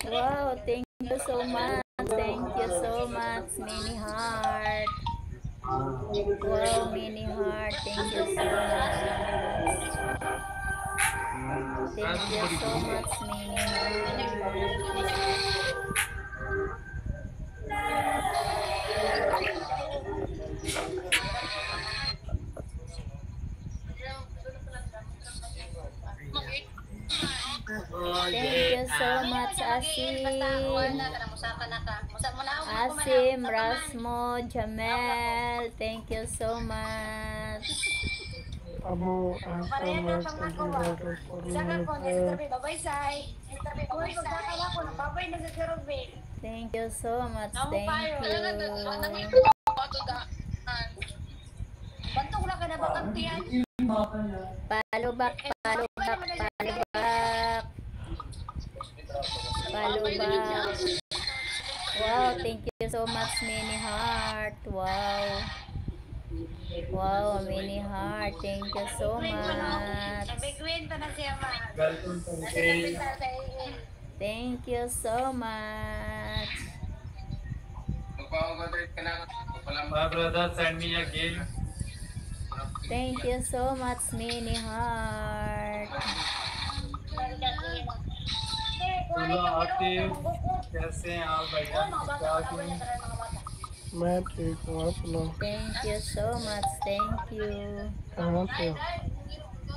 Wow, thank you so much. Thank you so much, Mini Heart. Wow, Mini Heart. Thank you so much. Thank you so much, Mini Heart. Thank you so much, Asim. Asim, Rasmo, Jamel. Thank you so much. Abu Ahmed, thank you for Thank you so much. Thank you. Follow back, follow back, follow back. Follow back. Wow, thank you so much, Mini Heart. Wow. Wow, Mini Heart. Thank you so much. Thank you so much. My brother send me a game. Thank you so much, Mini Heart. Hello Atif कैसे हैं आप भैया क्या करें मैं ठीक हूँ आप सुनाओ Thank you so much. Thank you. कहाँ से हो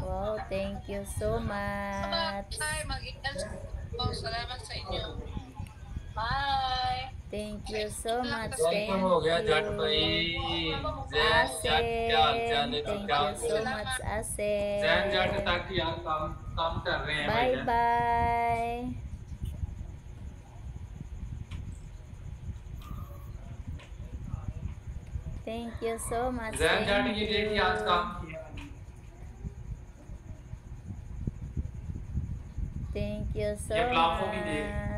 Wow, thank you so much. Thank you so much. Welcome Thank हो गया जट भाई you. जैन जट क्या हाल चाल Asim. है ठीक Thank you ठाक so हो much, जैन जट Asim. तक यार काम काम कर रहे हैं Bye भैया bye. Thank you so much. Jain जट Thank ये you. देखिए आज काम किया मैंने Thank you so ये प्लाफो भी देख much.